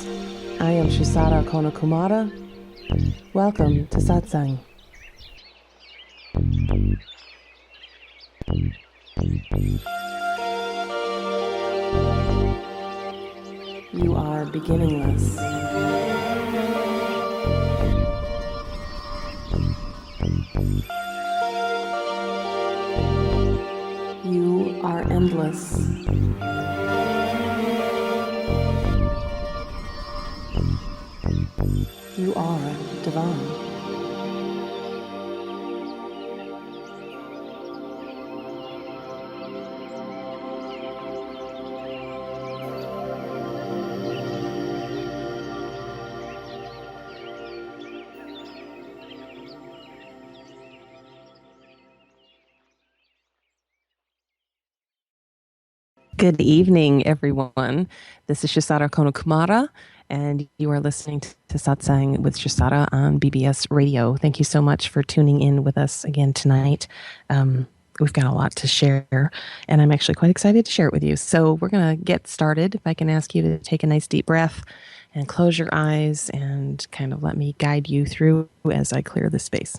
I am Shusara Kumara. Welcome to Satsang. You are beginningless. You are endless. You are divine. Good evening, everyone. This is Shusara Kumara, and you are listening to Satsang with Shusara on BBS Radio. Thank you so much for tuning in with us again tonight. We've got a lot to share, and I'm actually quite excited to share it with you. So we're going to get started. If I can ask you to take a nice deep breath and close your eyes and kind of let me guide you through as I clear the space.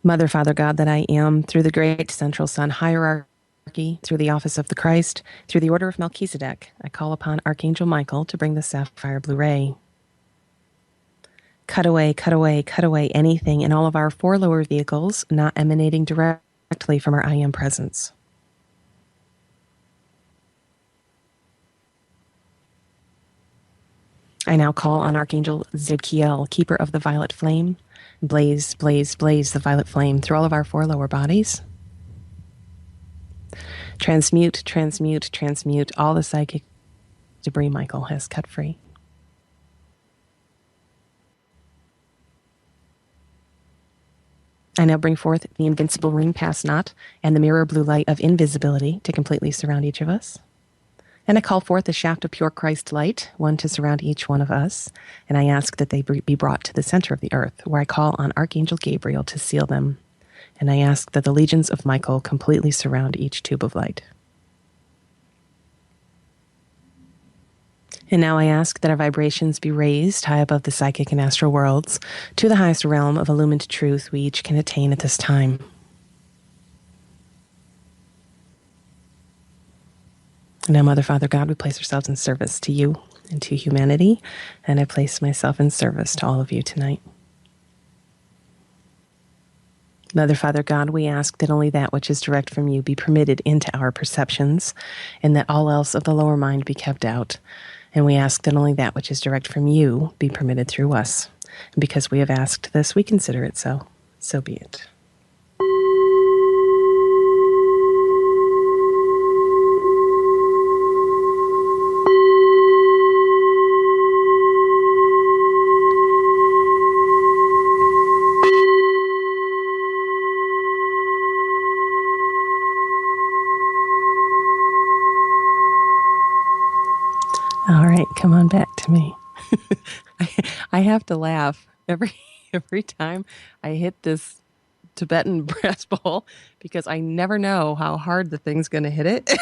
Mother, Father, God that I am, through the great central sun hierarchy, through the office of the Christ, through the order of Melchizedek, I call upon Archangel Michael to bring the sapphire blue ray. Cut away, cut away, cut away anything in all of our four lower vehicles not emanating directly from our I Am presence. I now call on Archangel Zadkiel, keeper of the violet flame. Blaze, blaze, blaze the violet flame through all of our four lower bodies. Transmute, transmute, transmute all the psychic debris Michael has cut free. I now bring forth the invincible ring pass knot and the mirror blue light of invisibility to completely surround each of us. And I call forth the shaft of pure Christ light, one to surround each one of us. And I ask that they be brought to the center of the earth, where I call on Archangel Gabriel to seal them. And I ask that the legions of Michael completely surround each tube of light. And now I ask that our vibrations be raised high above the psychic and astral worlds to the highest realm of illumined truth we each can attain at this time. Now, Mother, Father, God, we place ourselves in service to you and to humanity, and I place myself in service to all of you tonight. Mother, Father, God, we ask that only that which is direct from you be permitted into our perceptions, and that all else of the lower mind be kept out. And we ask that only that which is direct from you be permitted through us. And because we have asked this, we consider it so. So be it. All right, come on back to me. I have to laugh every time I hit this Tibetan brass bowl because I never know how hard the thing's going to hit it.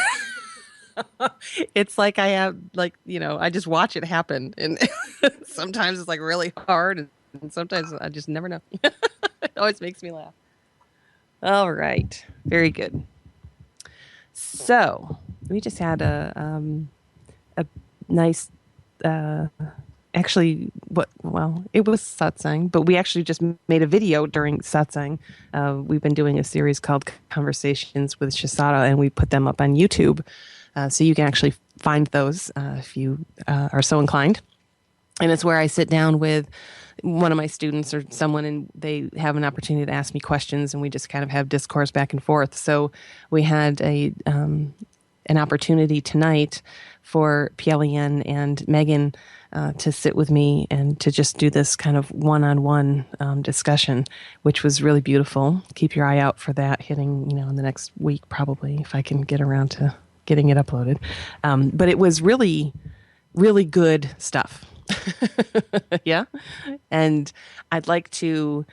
It's like I have, I just watch it happen. And sometimes it's like really hard, and sometimes I just never know. It always makes me laugh. All right, very good. So we just had a nice, actually, it was satsang, but we actually just made a video during satsang. We've been doing a series called Conversations with Shusara, and we put them up on YouTube. So you can actually find those if you are so inclined. And it's where I sit down with one of my students or someone, and they have an opportunity to ask me questions, and we just kind of have discourse back and forth. So we had an opportunity tonight for Pielian and Megan to sit with me and to just do this kind of one-on-one discussion, which was really beautiful. Keep your eye out for that hitting, in the next week, probably, if I can get around to getting it uploaded. But it was really, really good stuff. Yeah. And I'd like to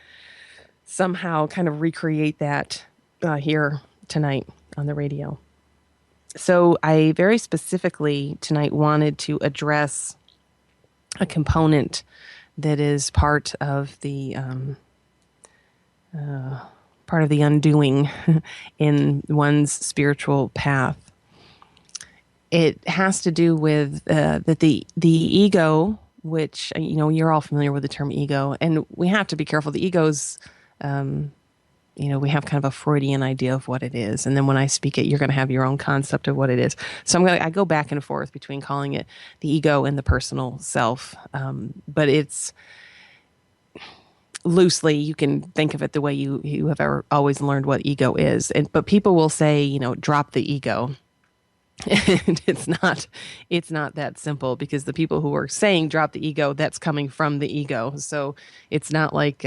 somehow kind of recreate that here tonight on the radio. So I very specifically tonight wanted to address a component that is part of the undoing in one's spiritual path. It has to do with that the ego, which you're all familiar with the term ego, and we have to be careful. The ego's we have kind of a Freudian idea of what it is. And then when I speak it, you're going to have your own concept of what it is. So I go back and forth between calling it the ego and the personal self. But it's loosely, you can think of it the way you have always learned what ego is. But people will say, drop the ego. And it's not that simple, because the people who are saying drop the ego, that's coming from the ego. So it's not like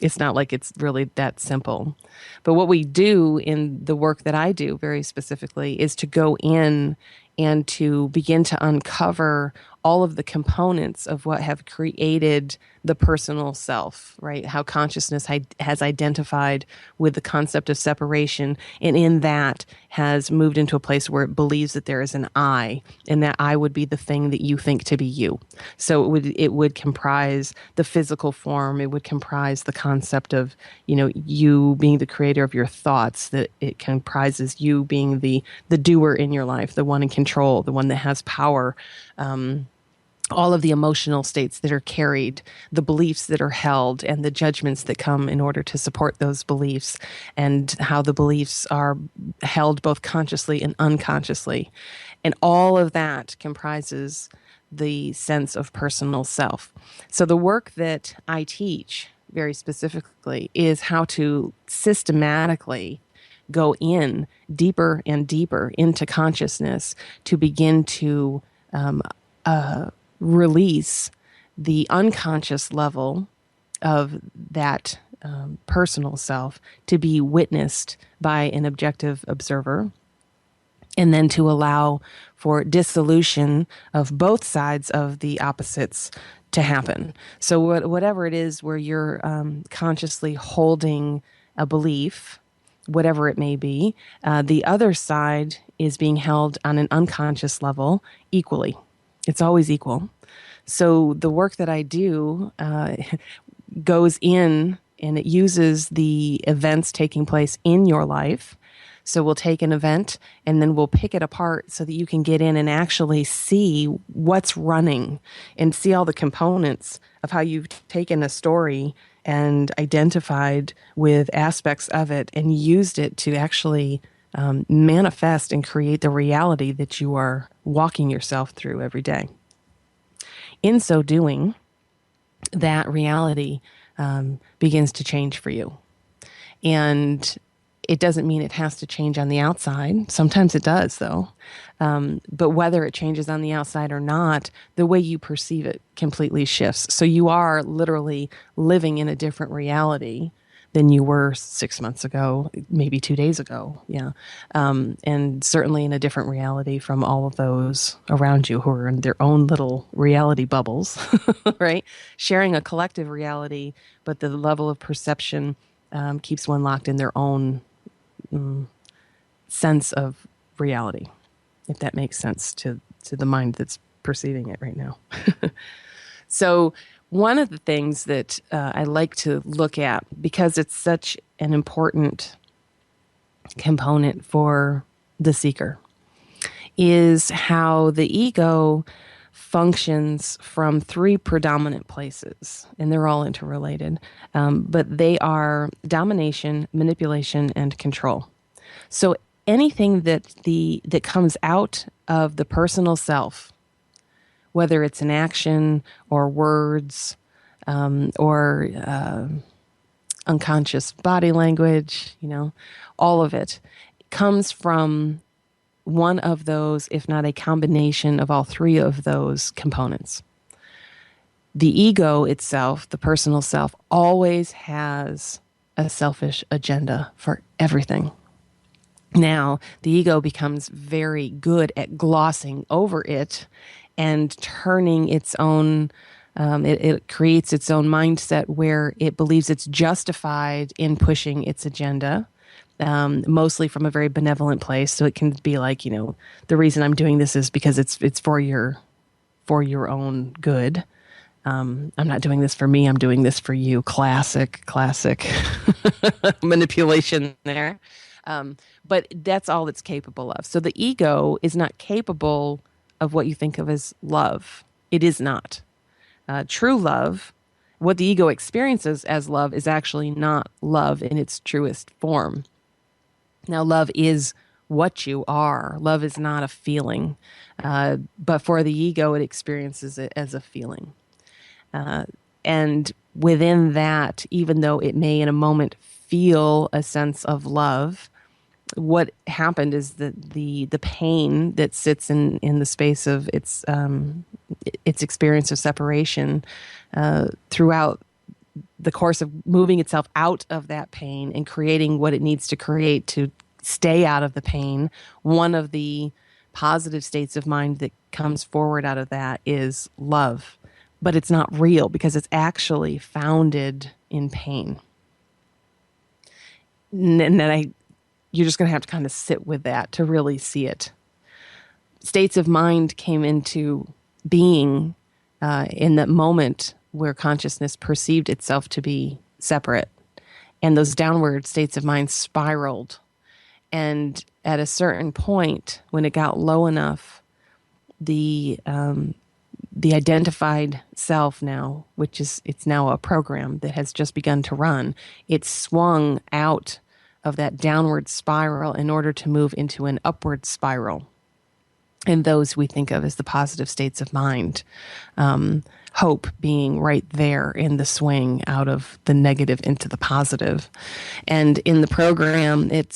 it's really that simple. But what we do in the work that I do very specifically is to go in and to begin to uncover all of the components of what have created the personal self, right? How consciousness has identified with the concept of separation, and in that has moved into a place where it believes that there is an I, and that I would be the thing that you think to be you. So it would comprise the physical form. It would comprise the concept of, you being the creator of your thoughts, that it comprises you being the doer in your life, the one in control, the one that has power, all of the emotional states that are carried, the beliefs that are held, and the judgments that come in order to support those beliefs, and how the beliefs are held both consciously and unconsciously. And all of that comprises the sense of personal self. So the work that I teach very specifically is how to systematically go in deeper and deeper into consciousness to begin to release the unconscious level of that personal self to be witnessed by an objective observer, and then to allow for dissolution of both sides of the opposites to happen. So whatever it is where you're consciously holding a belief, whatever it may be, the other side is being held on an unconscious level equally. It's always equal. So the work that I do goes in, and it uses the events taking place in your life. So we'll take an event and then we'll pick it apart so that you can get in and actually see what's running and see all the components of how you've taken a story and identified with aspects of it and used it to actually manifest and create the reality that you are walking yourself through every day. In so doing, that reality begins to change for you. And it doesn't mean it has to change on the outside. Sometimes it does, though. But whether it changes on the outside or not, the way you perceive it completely shifts. So you are literally living in a different reality than you were 6 months ago, maybe 2 days ago. Yeah. And certainly in a different reality from all of those around you who are in their own little reality bubbles, right? Sharing a collective reality, but the level of perception keeps one locked in their own sense of reality, if that makes sense to the mind that's perceiving it right now. So one of the things that I like to look at, because it's such an important component for the seeker, is how the ego functions from three predominant places, and they're all interrelated, but they are domination, manipulation, and control. So anything that comes out of the personal self, whether it's an action or words or unconscious body language, all of it comes from one of those, if not a combination of all three of those components. The ego itself, the personal self, always has a selfish agenda for everything. Now, the ego becomes very good at glossing over it and turning its own, it creates its own mindset where it believes it's justified in pushing its agenda. mostly from a very benevolent place. So it can be like, the reason I'm doing this is because it's for your own good. I'm not doing this for me. I'm doing this for you. Classic manipulation there. But that's all it's capable of. So the ego is not capable of what you think of as love. It is not. True love, what the ego experiences as love, is actually not love in its truest form. Now, love is what you are. Love is not a feeling. But for the ego, it experiences it as a feeling. And within that, even though it may in a moment feel a sense of love, what happened is that the pain that sits in the space of its experience of separation throughout the course of moving itself out of that pain and creating what it needs to create to stay out of the pain, one of the positive states of mind that comes forward out of that is love. But it's not real because it's actually founded in pain. And then you're just going to have to kind of sit with that to really see it. States of mind came into being in that moment where consciousness perceived itself to be separate. And those downward states of mind spiraled. And at a certain point, when it got low enough, the identified self now, it's now a program that has just begun to run, it swung out of that downward spiral in order to move into an upward spiral. And those we think of as the positive states of mind. Hope being right there in the swing out of the negative into the positive. And in the program, it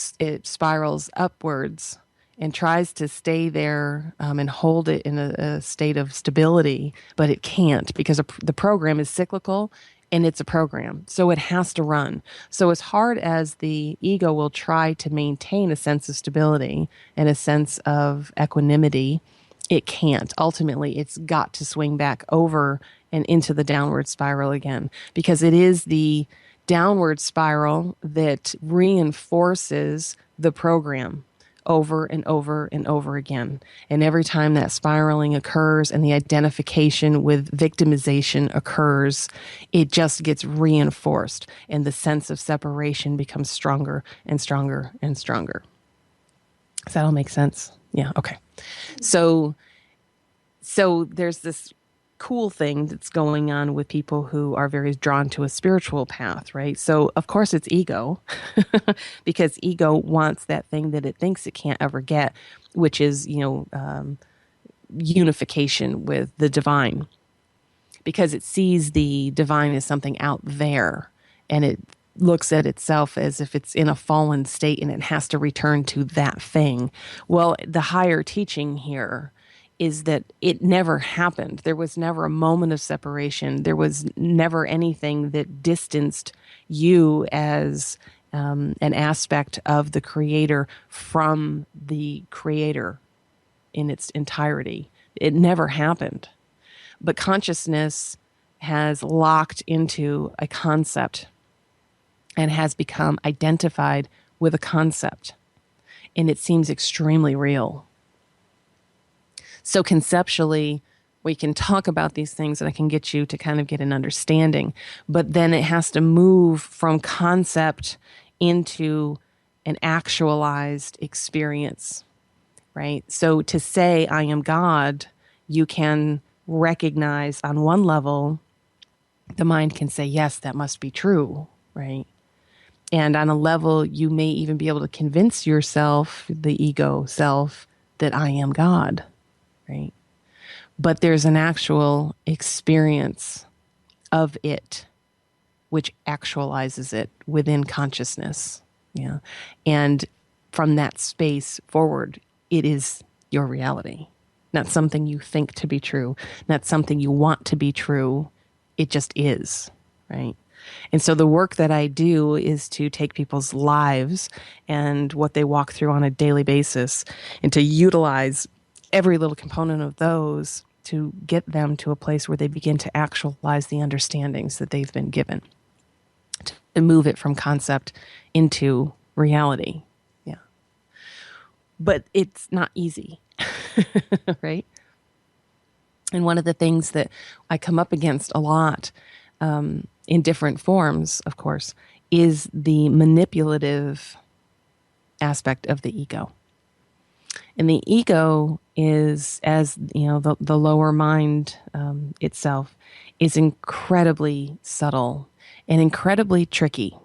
spirals upwards and tries to stay there and hold it in a state of stability, but it can't because the program is cyclical and it's a program. So it has to run. So as hard as the ego will try to maintain a sense of stability and a sense of equanimity, it can't. Ultimately, it's got to swing back over and into the downward spiral again because it is the downward spiral that reinforces the program over and over and over again. And every time that spiraling occurs and the identification with victimization occurs, it just gets reinforced and the sense of separation becomes stronger and stronger and stronger. Does that all make sense? Yeah, okay. So there's this cool thing that's going on with people who are very drawn to a spiritual path, right? So of course it's ego because ego wants that thing that it thinks it can't ever get, which is, unification with the divine, because it sees the divine as something out there and it looks at itself as if it's in a fallen state and it has to return to that thing. Well, the higher teaching here is that it never happened. There was never a moment of separation. There was never anything that distanced you as an aspect of the creator from the creator in its entirety. It never happened. But consciousness has locked into a concept and has become identified with a concept. And it seems extremely real. So conceptually, we can talk about these things and I can get you to kind of get an understanding. But then it has to move from concept into an actualized experience, right? So to say, I am God, you can recognize on one level, the mind can say, yes, that must be true, right? And on a level, you may even be able to convince yourself, the ego self, that I am God. Right? But there's an actual experience of it, which actualizes it within consciousness. Yeah. And from that space forward, it is your reality. Not something you think to be true, not something you want to be true. It just is, right? And so the work that I do is to take people's lives and what they walk through on a daily basis and to utilize every little component of those to get them to a place where they begin to actualize the understandings that they've been given, to move it from concept into reality. Yeah. But it's not easy, right? And one of the things that I come up against a lot in different forms, of course, is the manipulative aspect of the ego. And the ego is, as you know, the lower mind itself is incredibly subtle and incredibly tricky.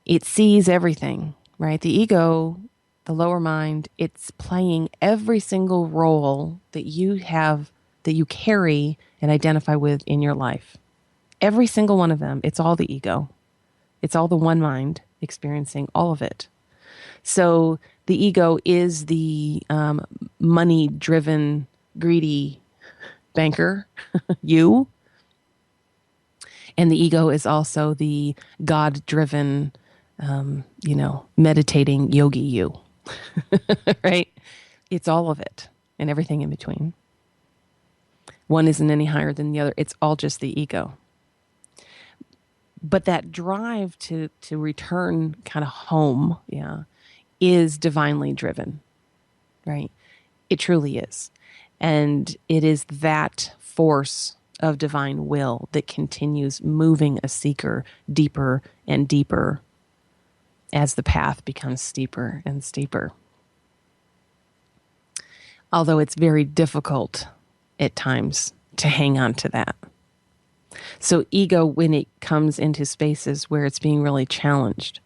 It sees everything, right? The ego, the lower mind, it's playing every single role that you have, that you carry and identify with in your life. Every single one of them, it's all the ego. It's all the one mind experiencing all of it. So the ego is the money-driven, greedy banker, you. And the ego is also the God-driven, meditating yogi you, right? It's all of it and everything in between. One isn't any higher than the other. It's all just the ego. But that drive to return kind of home, yeah, is divinely driven, right? It truly is. And it is that force of divine will that continues moving a seeker deeper and deeper as the path becomes steeper and steeper. Although it's very difficult at times to hang on to that. So ego, when it comes into spaces where it's being really challenged,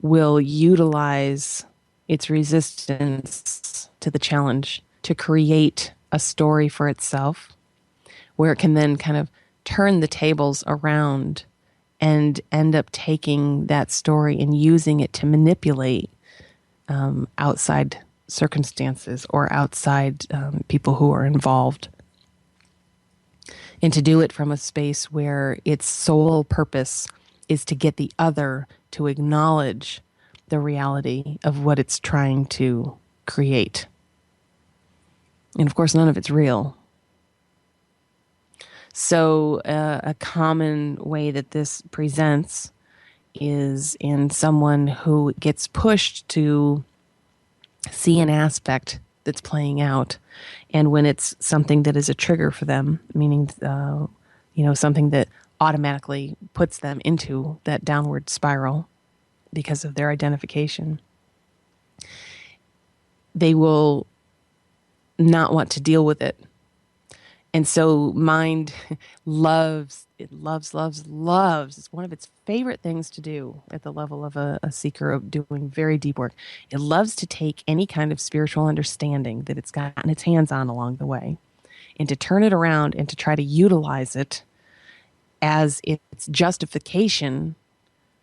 will utilize its resistance to the challenge to create a story for itself, where it can then kind of turn the tables around and end up taking that story and using it to manipulate outside circumstances or outside people who are involved. And to do it from a space where its sole purpose is to get the other to acknowledge the reality of what it's trying to create. And of course, none of it's real. So a common way that this presents is in someone who gets pushed to see an aspect that's playing out. And when it's something that is a trigger for them, meaning, something that automatically puts them into that downward spiral because of their identification, they will not want to deal with it. And so mind loves. It's one of its favorite things to do at the level of a seeker of doing very deep work. It loves to take any kind of spiritual understanding that it's gotten its hands on along the way and to turn it around and to try to utilize it as its justification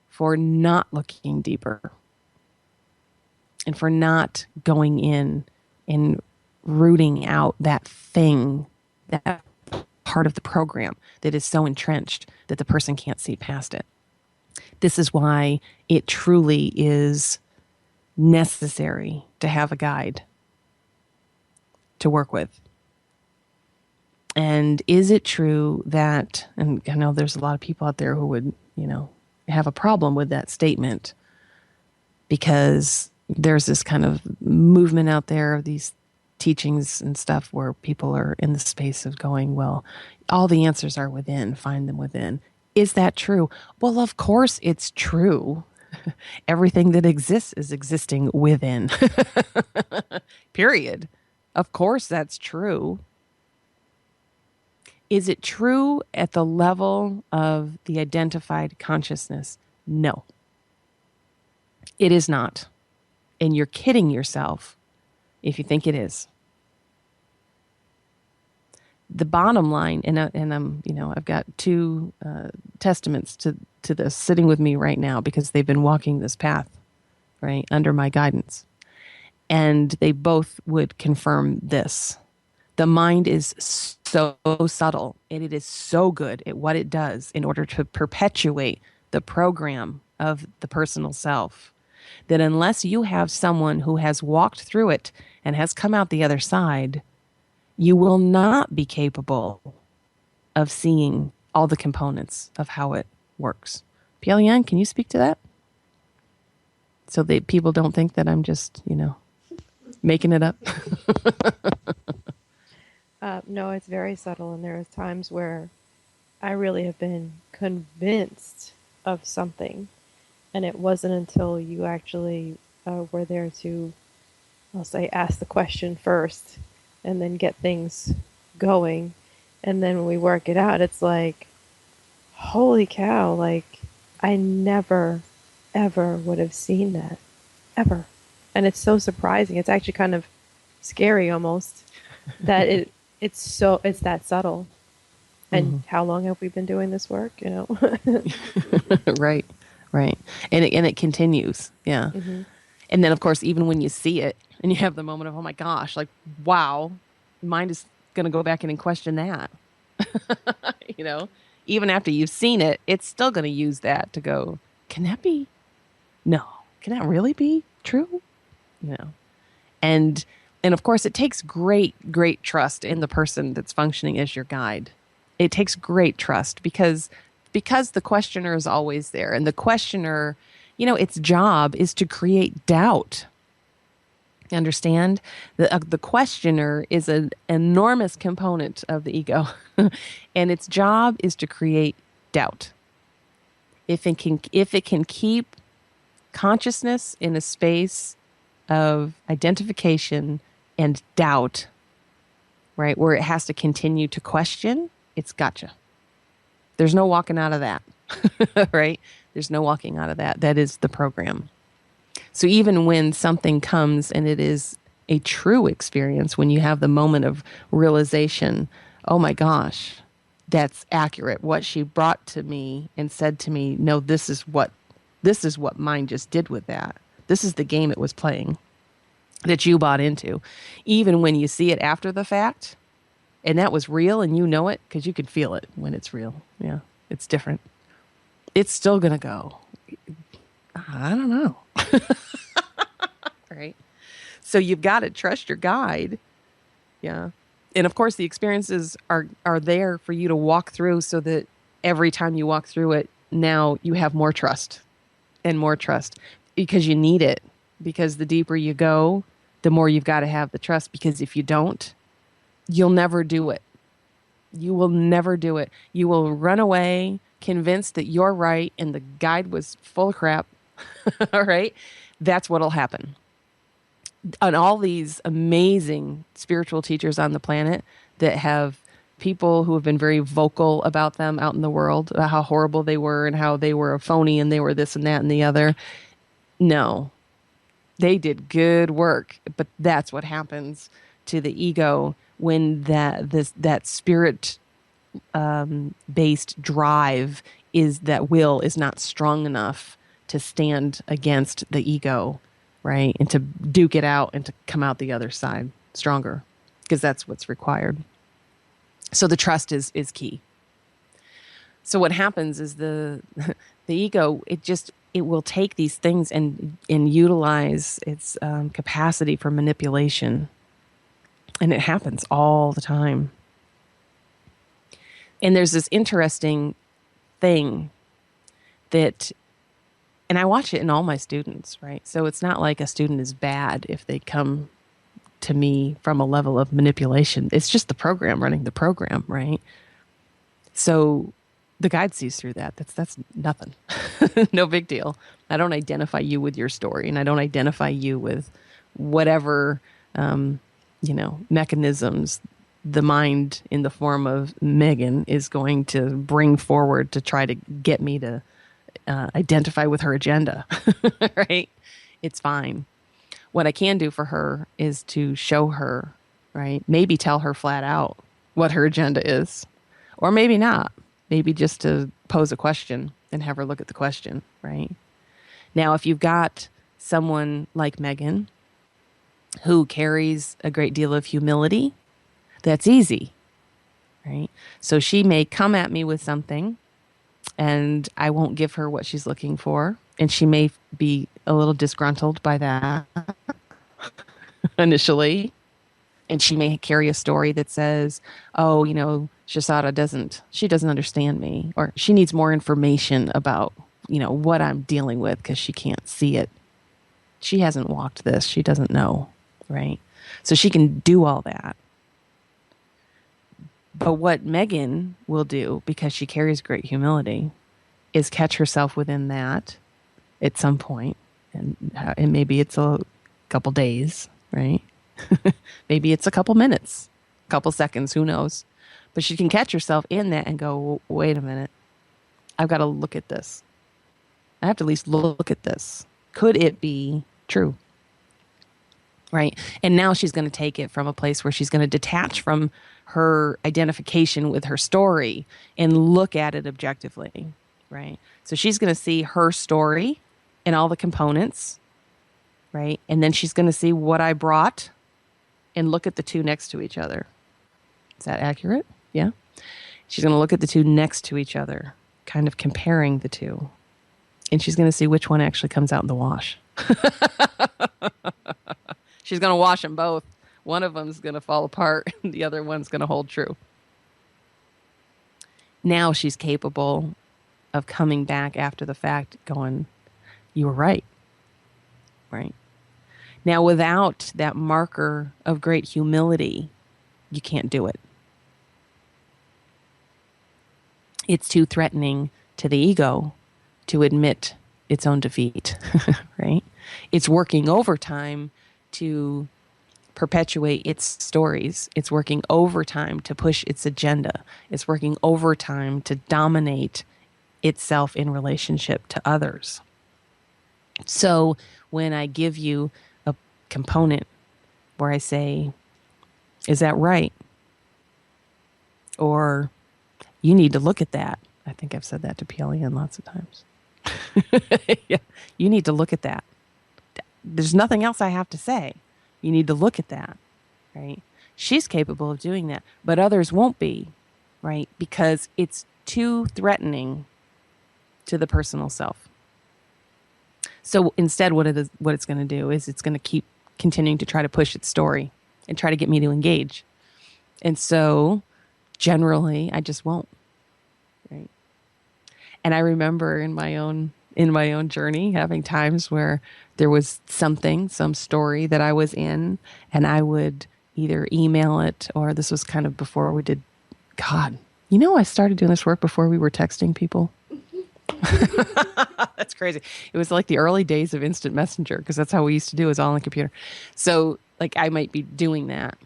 for not looking deeper and for not going in and rooting out that thing, that part of the program that is so entrenched that the person can't see past it. This is why it truly is necessary to have a guide to work with. And is it true that, and I know there's a lot of people out there who would, have a problem with that statement, because there's this kind of movement out there of these teachings and stuff where people are in the space of going, well, all the answers are within, find them within. Is that true? Well, of course it's true. Everything that exists is existing within. Period. Of course that's true. Is it true at the level of the identified consciousness? No. It is not. And you're kidding yourself if you think it is. The bottom line, and I'm, I've got two testaments to this sitting with me right now because they've been walking this path, right, under my guidance. And they both would confirm this. The mind is so subtle and it is so good at what it does in order to perpetuate the program of the personal self that unless you have someone who has walked through it and has come out the other side, you will not be capable of seeing all the components of how it works. Piel Yan, can you speak to that? so that people don't think that I'm just, making it up. No, it's very subtle, and there are times where I really have been convinced of something, and it wasn't until you actually were there to, I'll say, ask the question first, and then get things going, and then when we work it out, it's like, holy cow! Like I never, ever would have seen that ever, and it's so surprising. It's actually kind of scary almost that it's that subtle. And Hmm. how long have we been doing this work? Right, right. And it continues. Yeah. Hmm. And then, of course, even when you see it and you have the moment of, oh my gosh, like, wow, mind is going to go back in and question that. you know, Even after you've seen it, it's still going to use that to go, can that be? No. Can that really be true? You know, and, and of course, it takes great, great trust in the person that's functioning as your guide. It takes great trust because the questioner is always there, and the questioner, its job is to create doubt. Understand? The questioner is an enormous component of the ego, and its job is to create doubt. If it can keep consciousness in a space of identification and doubt, right, where it has to continue to question, it's gotcha. There's no walking out of that, right? There's no walking out of that. That is the program. So even when something comes and it is a true experience, when you have the moment of realization, oh my gosh, that's accurate. What she brought to me and said to me, no, this is what mine just did with that. This is the game it was playing that you bought into. Even when you see it after the fact, and that was real and you know it because you can feel it when it's real. Yeah, it's different. It's still going to go. I don't know. Right. So you've got to trust your guide. Yeah. And of course, the experiences are there for you to walk through so that every time you walk through it, now you have more trust and more trust because you need it. Because the deeper you go, the more you've got to have the trust. Because if you don't, you'll never do it. You will never do it. You will run away convinced that you're right and the guide was full of crap. All right. That's what'll happen. And all these amazing spiritual teachers on the planet that have people who have been very vocal about them out in the world, about how horrible they were and how they were a phony and they were this and that and the other. No, they did good work, but that's what happens to the ego when that spirit based drive is that will is not strong enough to stand against the ego, right? And to duke it out and to come out the other side stronger because that's what's required. So the trust is key. So what happens is the ego, it will take these things and utilize its capacity for manipulation. And it happens all the time. And there's this interesting thing that, and I watch it in all my students, right? So it's not like a student is bad if they come to me from a level of manipulation. It's just the program running the program, right? So the guide sees through that. That's nothing. No big deal. I don't identify you with your story, and I don't identify you with whatever mechanisms the mind in the form of Megan is going to bring forward to try to get me to identify with her agenda, right? It's fine. What I can do for her is to show her, right? Maybe tell her flat out what her agenda is, or maybe not. Maybe just to pose a question and have her look at the question, right? Now, if you've got someone like Megan who carries a great deal of humility, that's easy, right? So she may come at me with something and I won't give her what she's looking for. And she may be a little disgruntled by that initially. And she may carry a story that says, oh, Shusara doesn't understand me, or she needs more information about, what I'm dealing with because she can't see it. She hasn't walked this. She doesn't know, right? So she can do all that. But what Megan will do, because she carries great humility, is catch herself within that at some point, and maybe it's a couple days, right? Maybe it's a couple minutes, a couple seconds, who knows? But she can catch herself in that and go, wait a minute, I've got to look at this. I have to at least look at this. Could it be true? Right. And now she's going to take it from a place where she's going to detach from her identification with her story and look at it objectively. Right. So she's going to see her story and all the components. Right. And then she's going to see what I brought and look at the two next to each other. Is that accurate? Yeah. She's going to look at the two next to each other, kind of comparing the two. And she's going to see which one actually comes out in the wash. She's going to wash them both. One of them's going to fall apart. The other one's going to hold true. Now she's capable of coming back after the fact going, you were right. Right. Now, without that marker of great humility, you can't do it. It's too threatening to the ego to admit its own defeat, right? It's working overtime to perpetuate its stories. It's working overtime to push its agenda. It's working overtime to dominate itself in relationship to others. So when I give you a component where I say, is that right? Or you need to look at that. I think I've said that to PLEN lots of times. Yeah, you need to look at that. There's nothing else I have to say. You need to look at that, right? She's capable of doing that, but others won't be, right? Because it's too threatening to the personal self. So instead, what it's going to do is it's going to keep continuing to try to push its story and try to get me to engage. And so generally, I just won't, right? And I remember in my own journey having times where there was some story that I was in, and I would either email it, or this was kind of before we did, God, I started doing this work before we were texting people. That's crazy. It was like the early days of instant messenger, because that's how we used to do it, was all on the computer. So like I might be doing that,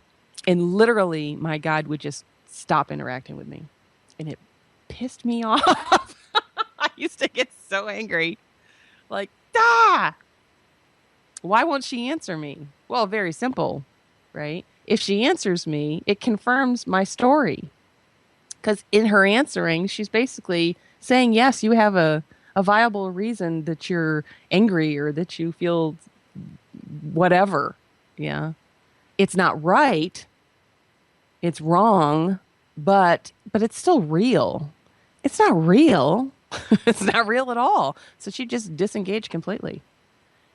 and literally my God would just stop interacting with me, and it pissed me off. I used to get so angry. Like, why won't she answer me? Well, very simple, right? If she answers me, it confirms my story. Because in her answering, she's basically saying, yes, you have a viable reason that you're angry or that you feel whatever. Yeah. It's not right. It's wrong, but it's still real. It's not real. It's not real at all. So she just disengaged completely.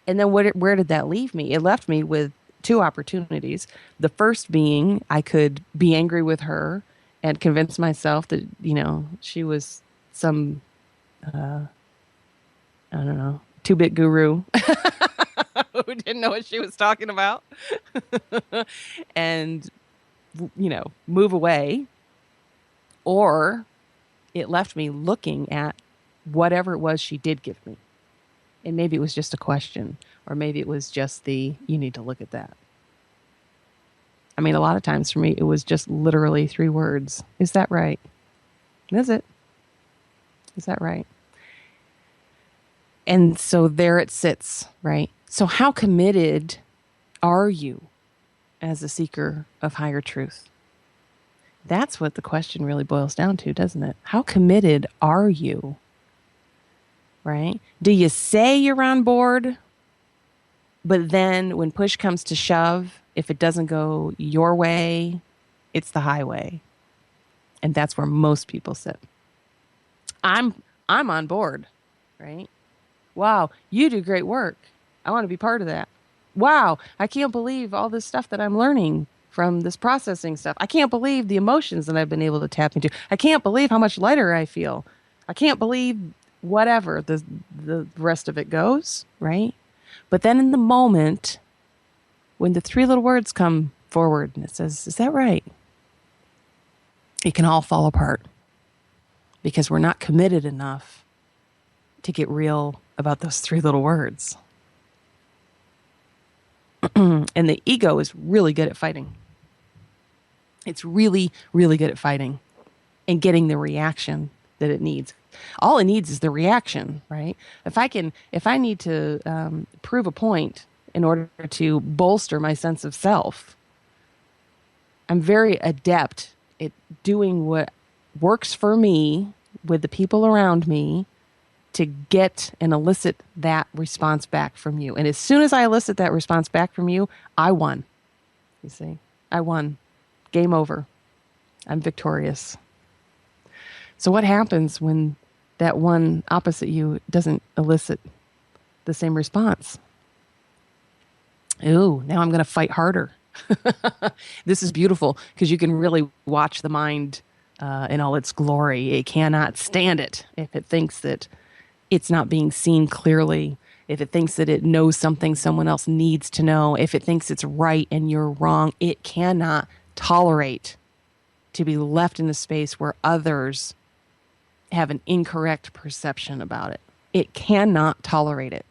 And then where did that leave me? It left me with two opportunities. The first being I could be angry with her and convince myself that, she was some, I don't know, 2-bit guru who didn't know what she was talking about. And, move away. Or it left me looking at whatever it was she did give me. And maybe it was just a question, or maybe it was just you need to look at that. I mean, a lot of times for me, it was just literally 3 words. Is that right? Is it? Is that right? And so there it sits, right? So how committed are you as a seeker of higher truth? That's what the question really boils down to, doesn't it? How committed are you? Right? Do you say you're on board, but then when push comes to shove, if it doesn't go your way, it's the highway. And that's where most people sit. I'm on board, right? Wow, you do great work. I want to be part of that. Wow, I can't believe all this stuff that I'm learning from this processing stuff. I can't believe the emotions that I've been able to tap into. I can't believe how much lighter I feel. I can't believe whatever the rest of it goes, right? But then in the moment, when the three little words come forward and it says, is that right? It can all fall apart because we're not committed enough to get real about those three little words. And the ego is really good at fighting. It's really, really good at fighting and getting the reaction that it needs. All it needs is the reaction, right? If I need to prove a point in order to bolster my sense of self, I'm very adept at doing what works for me with the people around me to get and elicit that response back from you. And as soon as I elicit that response back from you, I won. You see, I won. Game over. I'm victorious. So what happens when that one opposite you doesn't elicit the same response? Ooh, now I'm going to fight harder. This is beautiful because you can really watch the mind in all its glory. It cannot stand it if it thinks that it's not being seen clearly, if it thinks that it knows something someone else needs to know, if it thinks it's right and you're wrong. It cannot tolerate to be left in a space where others have an incorrect perception about it. It cannot tolerate it.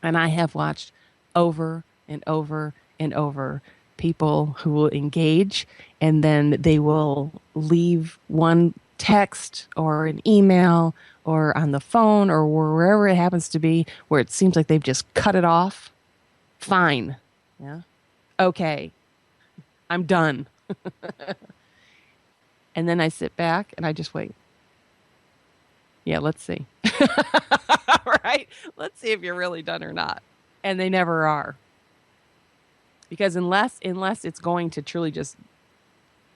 And I have watched over and over and over people who will engage and then they will leave one text or an email or on the phone or wherever it happens to be where it seems like they've just cut it off. Fine. Yeah. Okay. I'm done. And then I sit back and I just wait. Yeah, let's see. Right? Let's see if you're really done or not. And they never are. Because unless it's going to truly just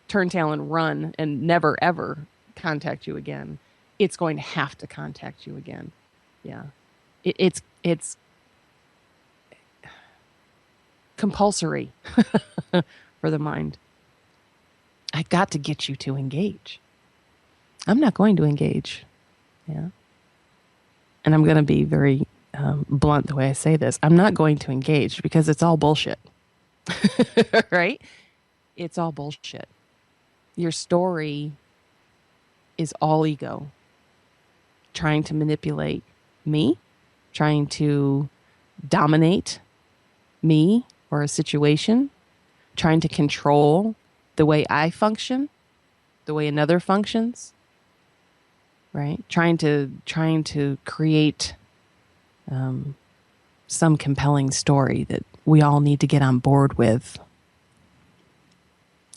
turn tail and run and never ever contact you again, it's going to have to contact you again. Yeah. It's compulsory for the mind. I got to get you to engage. I'm not going to engage. Yeah. And I'm going to be very blunt the way I say this. I'm not going to engage because it's all bullshit. Right? It's all bullshit. Your story is all ego. Trying to manipulate me, trying to dominate me or a situation, trying to control the way I function, the way another functions, right? Trying to create some compelling story that we all need to get on board with.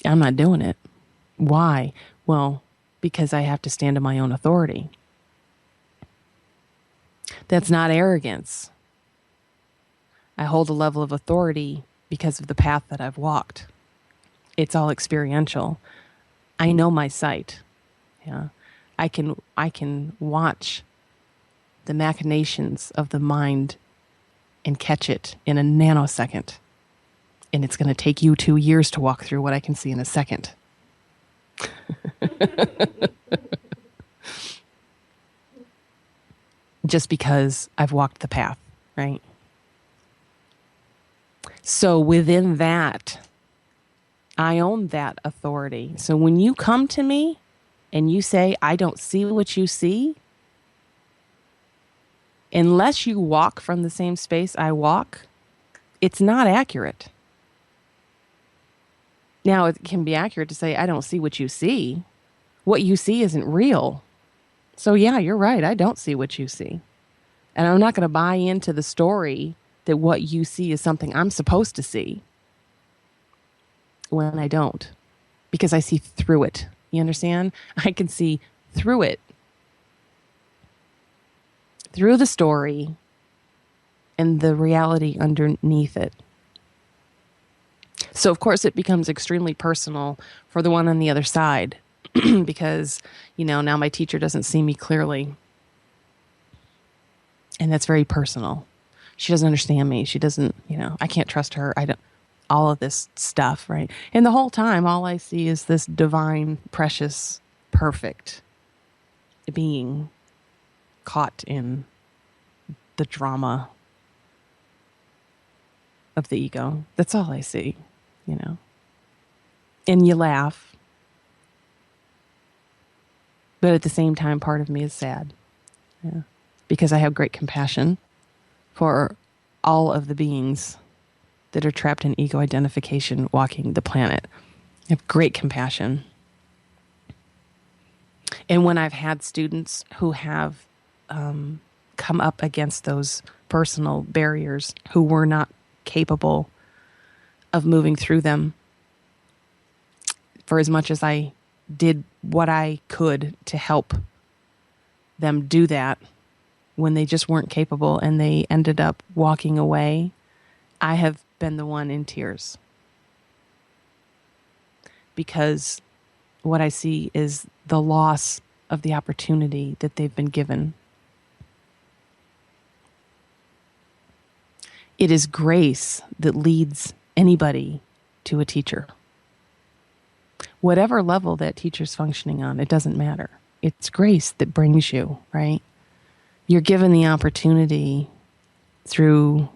I'm not doing it. Why? Well, because I have to stand on my own authority. That's not arrogance. I hold a level of authority because of the path that I've walked. It's all experiential. I know my sight. Yeah. I can watch the machinations of the mind and catch it in a nanosecond. And it's going to take you 2 years to walk through what I can see in a second. Just because I've walked the path, right? So within that, I own that authority. So when you come to me and you say, I don't see what you see, unless you walk from the same space I walk, it's not accurate. Now, it can be accurate to say, I don't see what you see. What you see isn't real. So yeah, you're right. I don't see what you see. And I'm not going to buy into the story that what you see is something I'm supposed to see when I don't, because I see through it. You understand? I can see through it, through the story and the reality underneath it. So, of course, it becomes extremely personal for the one on the other side because, now my teacher doesn't see me clearly. And that's very personal. She doesn't understand me. She doesn't, I can't trust her. I don't, all of this stuff, right? And the whole time, all I see is this divine, precious, perfect being caught in the drama of the ego. That's all I see, you know. And you laugh, but at the same time, part of me is sad. Yeah. Because I have great compassion for all of the beings that are trapped in ego identification walking the planet. I have great compassion. And when I've had students who have come up against those personal barriers, who were not capable of moving through them, for as much as I did what I could to help them do that, when they just weren't capable and they ended up walking away, I have been the one in tears. Because what I see is the loss of the opportunity that they've been given. It is grace that leads anybody to a teacher. Whatever level that teacher's functioning on, it doesn't matter. It's grace that brings you, right? You're given the opportunity through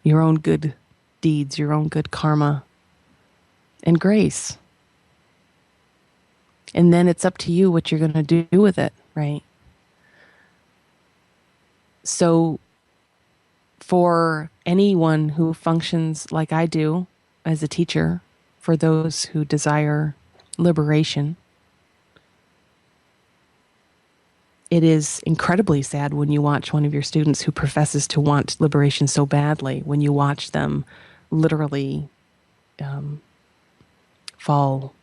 your own good deeds, your own good karma, and grace. And then it's up to you what you're going to do with it, right? So for anyone who functions like I do as a teacher, for those who desire liberation, it is incredibly sad when you watch one of your students who professes to want liberation so badly, when you watch them literally fall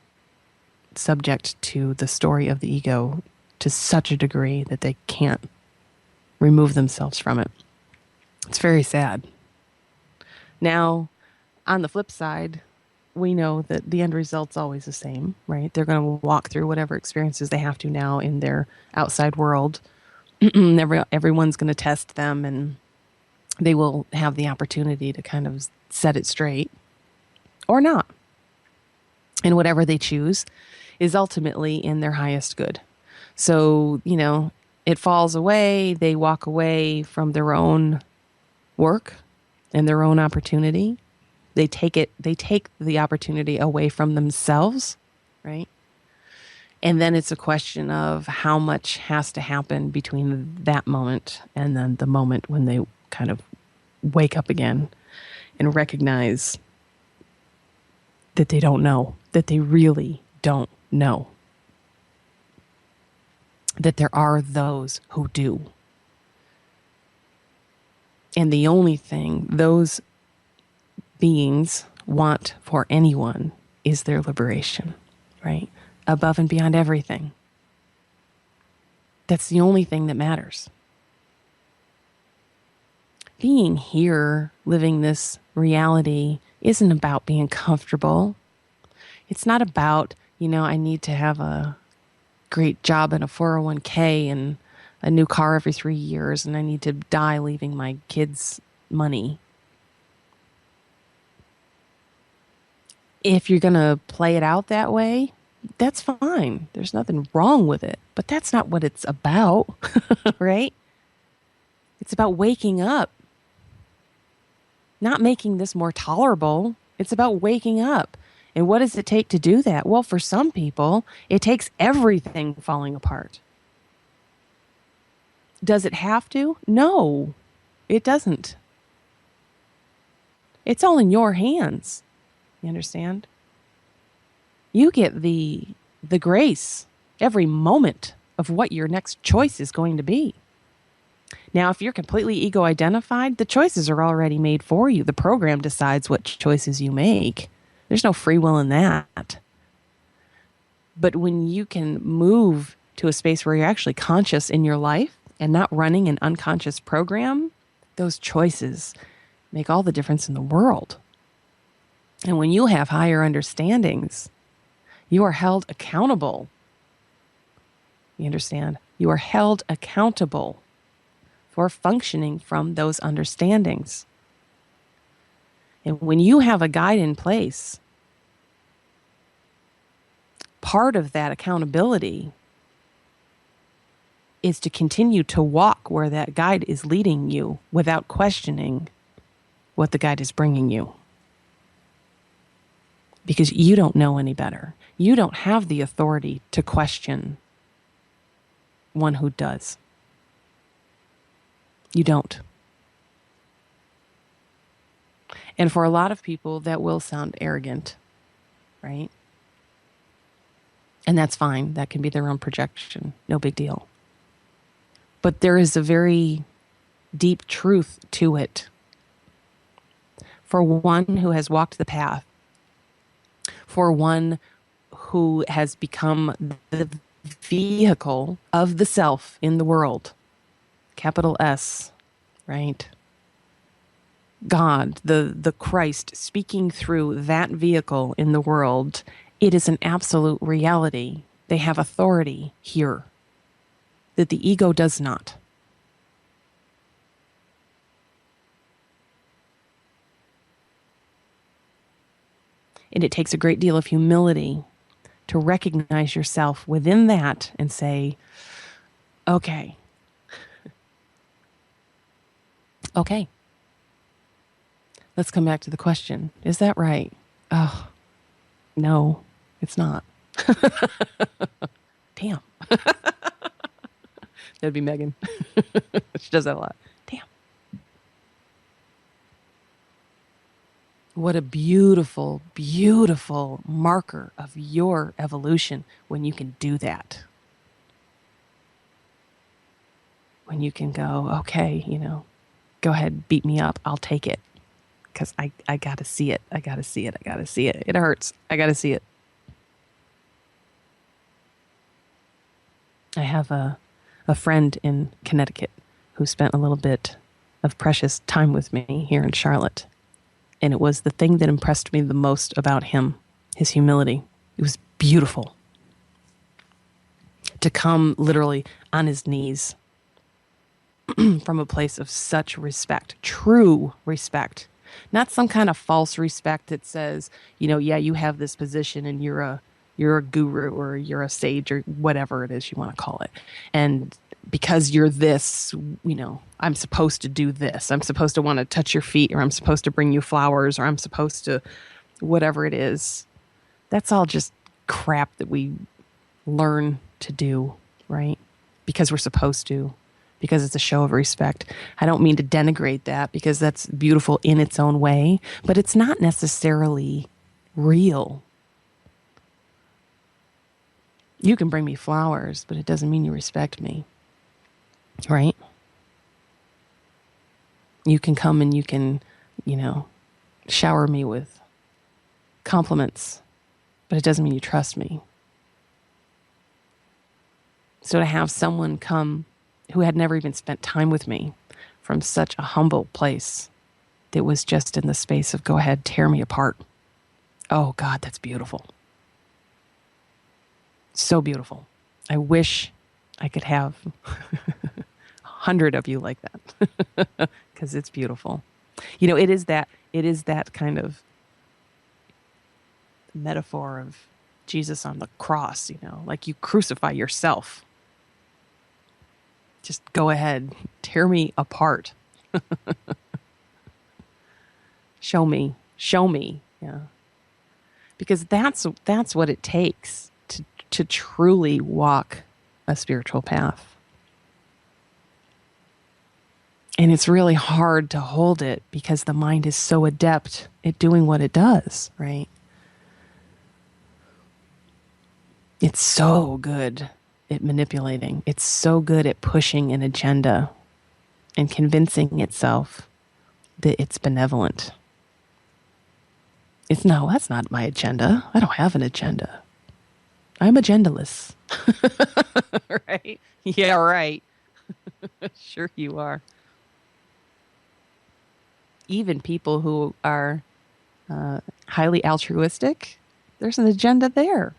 subject to the story of the ego to such a degree that they can't remove themselves from it. It's very sad. Now, on the flip side, we know that the end result's always the same, right? They're going to walk through whatever experiences they have to now in their outside world. Everyone's going to test them, and they will have the opportunity to kind of set it straight or not. And whatever they choose is ultimately in their highest good. So, you know, it falls away. They walk away from their own work and their own opportunity. They take the opportunity away from themselves, right? And then it's a question of how much has to happen between that moment and then the moment when they kind of wake up again and recognize that they don't know, that they really don't know, that there are those who do. And the only thing those beings want for anyone is their liberation, right? Above and beyond everything. That's the only thing that matters. Being here, living this reality, isn't about being comfortable. It's not about, you know, I need to have a great job and a 401k and a new car every 3 years, and I need to die leaving my kids money. If you're going to play it out that way, that's fine. There's nothing wrong with it. But that's not what it's about, right? It's about waking up, not making this more tolerable. It's about waking up. And what does it take to do that? Well, for some people, it takes everything falling apart. Does it have to? No, it doesn't. It's all in your hands. You understand? You get the grace every moment of what your next choice is going to be. Now, if you're completely ego identified, the choices are already made for you. The program decides what choices you make. There's no free will in that. But when you can move to a space where you're actually conscious in your life and not running an unconscious program, those choices make all the difference in the world. And when you have higher understandings, you are held accountable. You understand? You are held accountable for functioning from those understandings. And when you have a guide in place, part of that accountability is to continue to walk where that guide is leading you without questioning what the guide is bringing you. Because you don't know any better. You don't have the authority to question one who does. You don't. And for a lot of people, that will sound arrogant, right? And that's fine. That can be their own projection. No big deal. But there is a very deep truth to it. For one who has walked the path, for one who has become the vehicle of the self in the world, capital S, right? God, the Christ speaking through that vehicle in the world, it is an absolute reality. They have authority here that the ego does not. And it takes a great deal of humility to recognize yourself within that and say, okay, let's come back to the question. Is that right? Oh, no, it's not. Damn. That'd be Megan. She does that a lot. Damn. What a beautiful, beautiful marker of your evolution when you can do that. When you can go, okay, go ahead, beat me up. I'll take it. Because I got to see it. I got to see it. I got to see it. It hurts. I got to see it. I have a friend in Connecticut who spent a little bit of precious time with me here in Charlotte. And it was the thing that impressed me the most about him, his humility. It was beautiful. To come literally on his knees from a place of such respect, true respect, not some kind of false respect that says, yeah, you have this position and you're a guru or you're a sage or whatever it is you want to call it. And because you're this, I'm supposed to do this. I'm supposed to want to touch your feet, or I'm supposed to bring you flowers, or I'm supposed to whatever it is. That's all just crap that we learn to do, right? Because we're supposed to, because it's a show of respect. I don't mean to denigrate that, because that's beautiful in its own way, but it's not necessarily real. You can bring me flowers, but it doesn't mean you respect me. Right? You can come and you can, shower me with compliments, but it doesn't mean you trust me. So to have someone come who had never even spent time with me from such a humble place that was just in the space of, go ahead, tear me apart. Oh, God, that's beautiful. So beautiful. I wish I could have 100 of you like that, because it's beautiful. It is that kind of metaphor of Jesus on the cross, like you crucify yourself. Just go ahead, tear me apart. Show me. Yeah. Because that's what it takes to truly walk a spiritual path. And it's really hard to hold it because the mind is so adept at doing what it does, right? It's so good at manipulating. It's so good at pushing an agenda and convincing itself that it's benevolent. No, that's not my agenda. I don't have an agenda. I'm agendaless. Right? Yeah, right. Sure you are. Even people who are highly altruistic, there's an agenda there.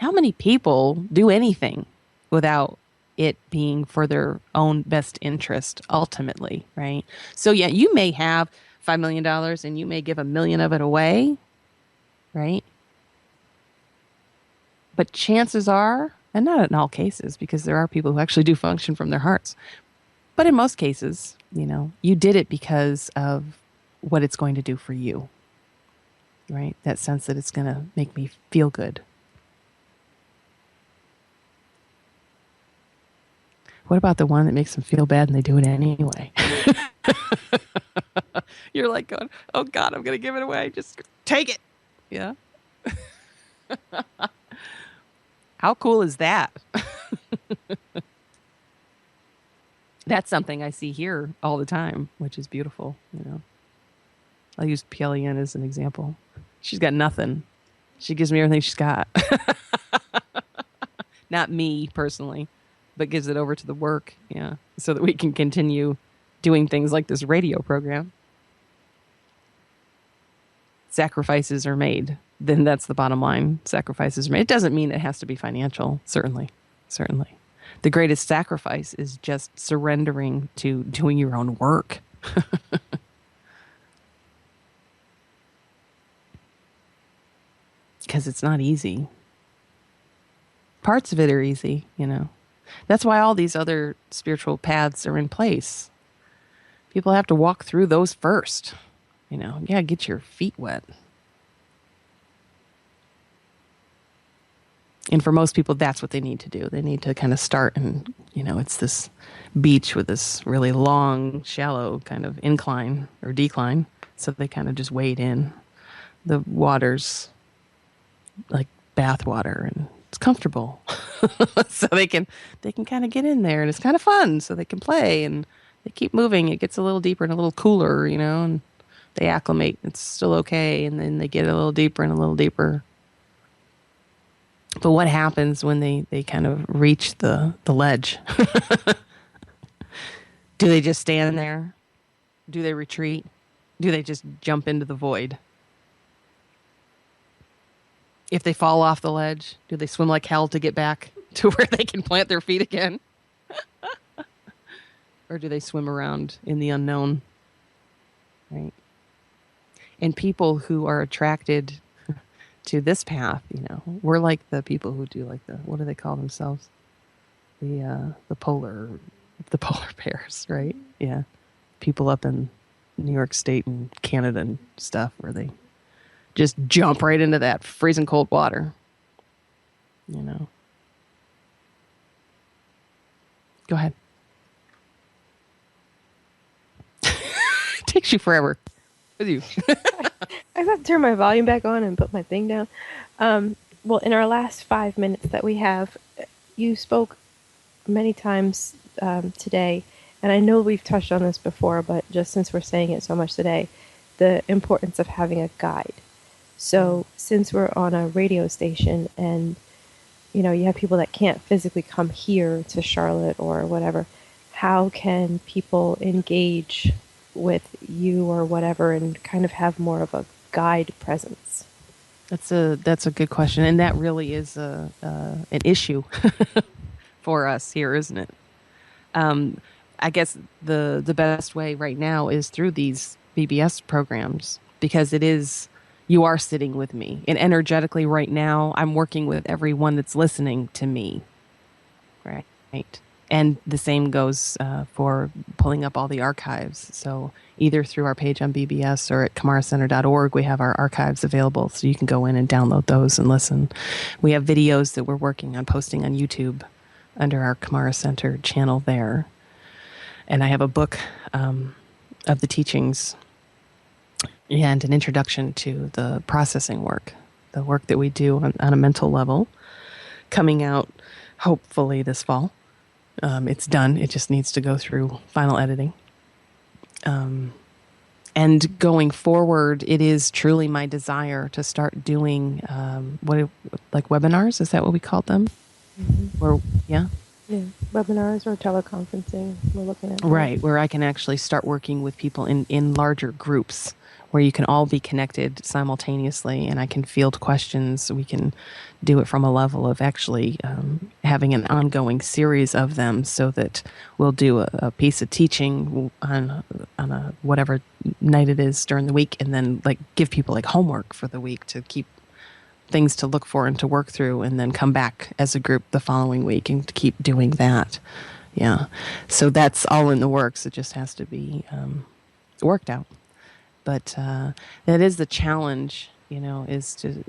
How many people do anything without it being for their own best interest ultimately, right? So yeah, you may have $5 million and you may give $1 million of it away, right? But chances are, and not in all cases, because there are people who actually do function from their hearts, but in most cases, You did it because of what it's going to do for you, right? That sense that it's going to make me feel good. What about the one that makes them feel bad and they do it anyway? You're like going, oh God, I'm going to give it away. Just take it. Yeah. How cool is that? That's something I see here all the time, which is beautiful. I'll use Pielian as an example. She's got nothing. She gives me everything she's got. Not me personally, but gives it over to the work, yeah, so that we can continue doing things like this radio program. Sacrifices are made. Then that's the bottom line. Sacrifices are made. It doesn't mean it has to be financial, certainly. Certainly. The greatest sacrifice is just surrendering to doing your own work. Because it's not easy. Parts of it are easy. That's why all these other spiritual paths are in place. People have to walk through those first. Yeah, get your feet wet. And for most people, that's what they need to do. They need to kind of start, and it's this beach with this really long, shallow kind of incline or decline. So they kind of just wade in. The water's like bath water, and it's comfortable. So they can kind of get in there, and it's kind of fun. So they can play, and they keep moving. It gets a little deeper and a little cooler, and they acclimate. It's still okay, and then they get a little deeper and a little deeper. But what happens when they kind of reach the ledge? Do they just stand there? Do they retreat? Do they just jump into the void? If they fall off the ledge, do they swim like hell to get back to where they can plant their feet again? Or do they swim around in the unknown? Right? And people who are attracted to this path, we're like the people who do like what do they call themselves? The polar bears, right? Yeah. People up in New York State and Canada and stuff where they just jump right into that freezing cold water. Go ahead. It takes you forever. With you. I have to turn my volume back on and put my thing down. Well, in our last 5 minutes that we have, you spoke many times today, and I know we've touched on this before, but just since we're saying it so much today, the importance of having a guide. So since we're on a radio station and you have people that can't physically come here to Charlotte or whatever, how can people engage with you or whatever and kind of have more of a guide presence? That's a good question, and that really is an issue for us here, isn't it? I guess the best way right now is through these BBS programs, because you are sitting with me, and energetically right now I'm working with everyone that's listening to me, right? And the same goes for pulling up all the archives. So either through our page on BBS or at kumaracenter.org, we have our archives available, so you can go in and download those and listen. We have videos that we're working on posting on YouTube under our Kumara Center channel there. And I have a book of the teachings and an introduction to the processing work, the work that we do on a mental level, coming out hopefully this fall. It's done. It just needs to go through final editing. And going forward, it is truly my desire to start doing like webinars. Is that what we call them? Mm-hmm. Or yeah, webinars or teleconferencing. We're looking at right, where I can actually start working with people in larger groups, where you can all be connected simultaneously, and I can field questions. We can do it from a level of actually having an ongoing series of them, so that we'll do a piece of teaching on a whatever night it is during the week, and then like give people like homework for the week to keep things to look for and to work through, and then come back as a group the following week and to keep doing that. Yeah. So that's all in the works. It just has to be worked out. But that is the challenge, is to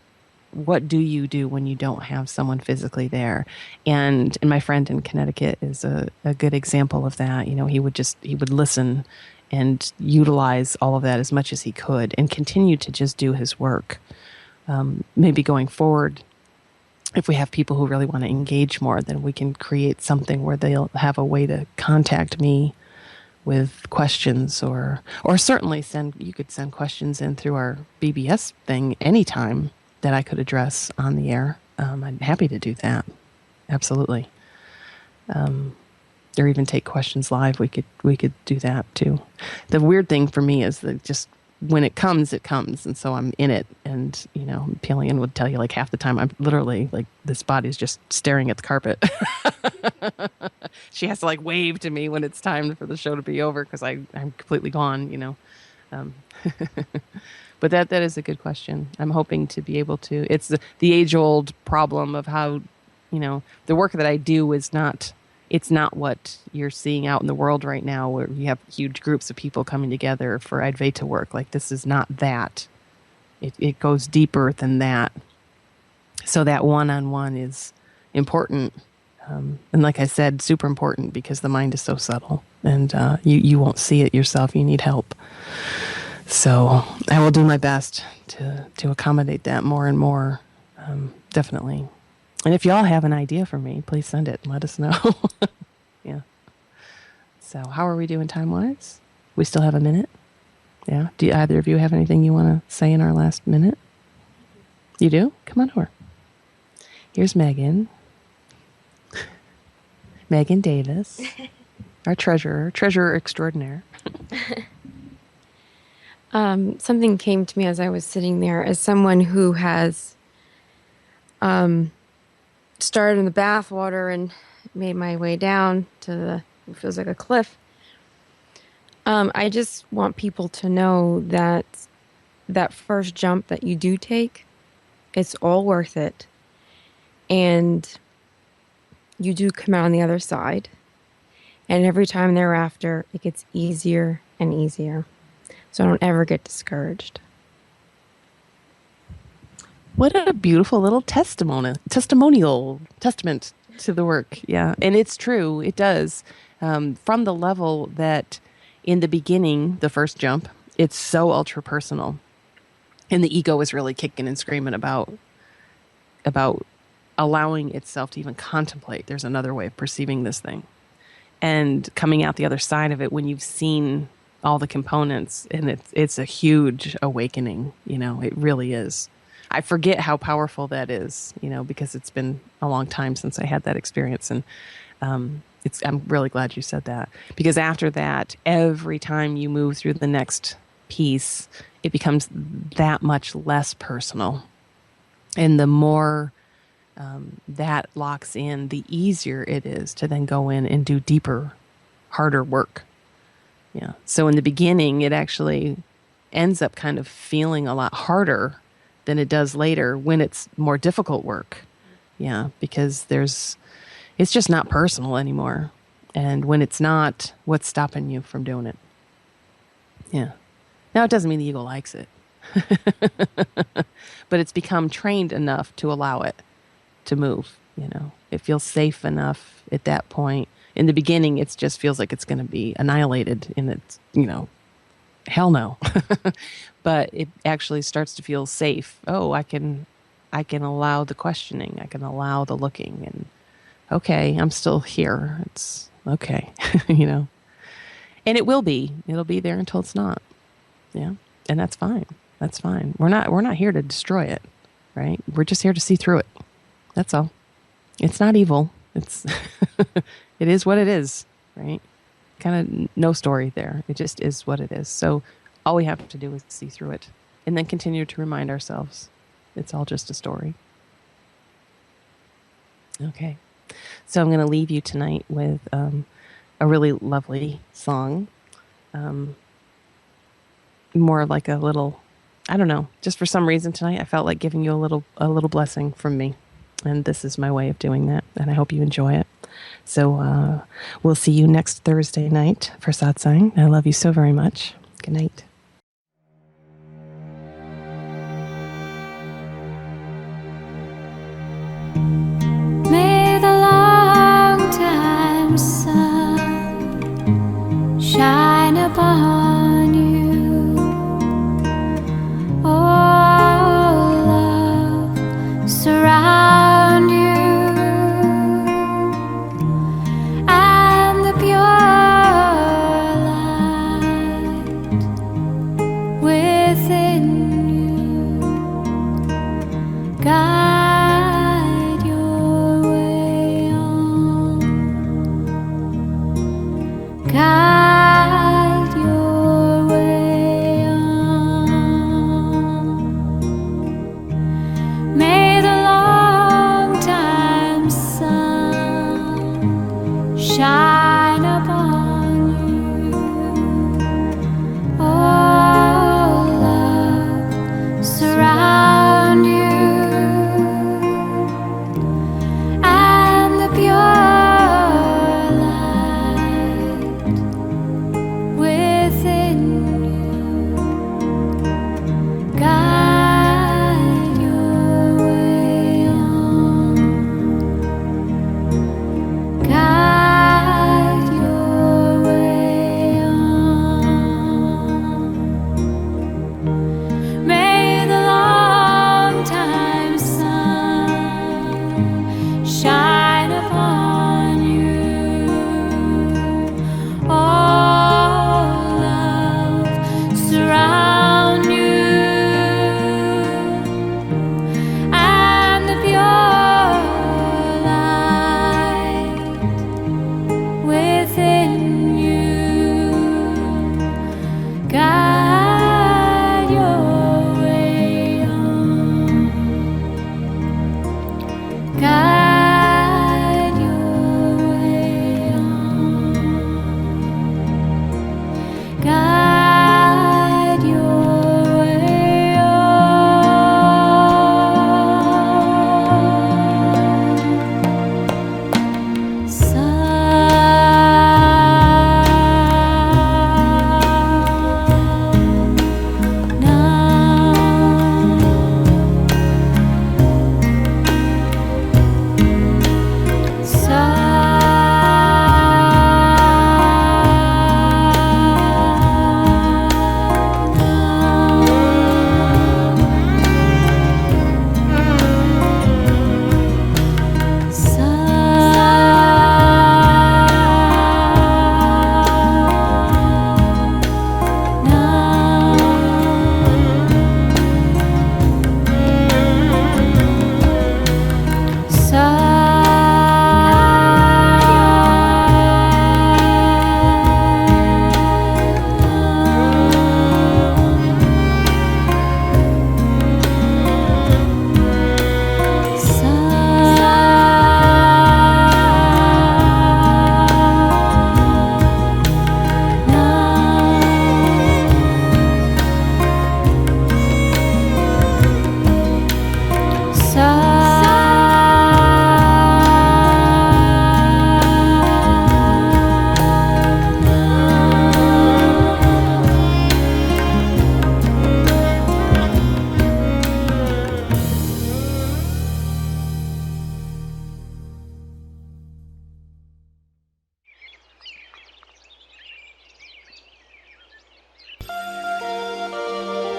what do you do when you don't have someone physically there? And my friend in Connecticut is a good example of that. He would listen and utilize all of that as much as he could and continue to just do his work. Maybe going forward, if we have people who really want to engage more, then we can create something where they'll have a way to contact me with questions, or certainly you could send questions in through our BBS thing anytime that I could address on the air. I'm happy to do that. Absolutely. Or even take questions live. We could do that too. The weird thing for me is that just when it comes, and so I'm in it. And Pelian would tell you like half the time I'm literally like this body's just staring at the carpet. She has to like wave to me when it's time for the show to be over because I'm completely gone. Um, but that is a good question. I'm hoping to be able to. It's the age old problem of how the work that I do is not. It's not what you're seeing out in the world right now, where you have huge groups of people coming together for Advaita work. Like this is not that. It goes deeper than that. So that one-on-one is important. And like I said, super important because the mind is so subtle and you won't see it yourself. You need help. So I will do my best to accommodate that more and more. Definitely. And if y'all have an idea for me, please send it and let us know. Yeah. So how are we doing time-wise? We still have a minute? Yeah. Do either of you have anything you want to say in our last minute? You do? Come on over. Here's Megan. Megan Davis, our treasurer extraordinaire. Something came to me as I was sitting there as someone who has started in the bathwater and made my way down to it feels like a cliff. I just want people to know that that first jump that you do take, it's all worth it. And you do come out on the other side. And every time thereafter, it gets easier and easier. So don't ever get discouraged. What a beautiful little testament to the work. Yeah. And it's true. It does. From the level that in the beginning, the first jump, it's so ultra personal. And the ego is really kicking and screaming about allowing itself to even contemplate there's another way of perceiving this thing. And coming out the other side of it when you've seen all the components, and it's a huge awakening, it really is. I forget how powerful that is, because it's been a long time since I had that experience. And I'm really glad you said that, because after that, every time you move through the next piece, it becomes that much less personal. And the more that locks in, the easier it is to then go in and do deeper, harder work. Yeah. So in the beginning, it actually ends up kind of feeling a lot harder than it does later when it's more difficult work. Yeah. Because it's just not personal anymore. And when it's not, what's stopping you from doing it? Yeah. Now, it doesn't mean the ego likes it, but it's become trained enough to allow it to move. It feels safe enough at that point. In the beginning, it just feels like it's going to be annihilated in its, hell no. But it actually starts to feel safe. Oh, I can allow the questioning. I can allow the looking, and okay, I'm still here. It's okay, and it'll be there until it's not. Yeah. And that's fine. That's fine. We're not here to destroy it, right? We're just here to see through it. That's all. It's not evil. It's it is what it is, right? Kind of no story there. It just is what it is. So all we have to do is see through it and then continue to remind ourselves it's all just a story. Okay. So I'm going to leave you tonight with a really lovely song. More like a little, I don't know, just for some reason tonight I felt like giving you a little blessing from me. And this is my way of doing that. And I hope you enjoy it. So we'll see you next Thursday night for Satsang. I love you so very much. Good night. May the long time sun shine upon you. Oh, love surround you, and the pure light within you guide your way on. Guide your way on. May the long time sun shine upon you. Oh, love surround you, and the pure light within you guide your way on. Guide your way on. May the long time sun shine upon you. Oh, love surround you, and the pure light within you guide your way on. Guide your way on. Guide your way on.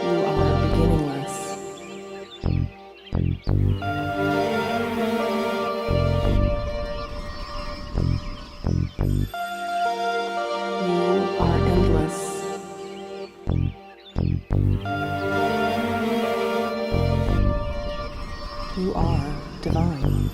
You are beginningless. You are endless. You are divine.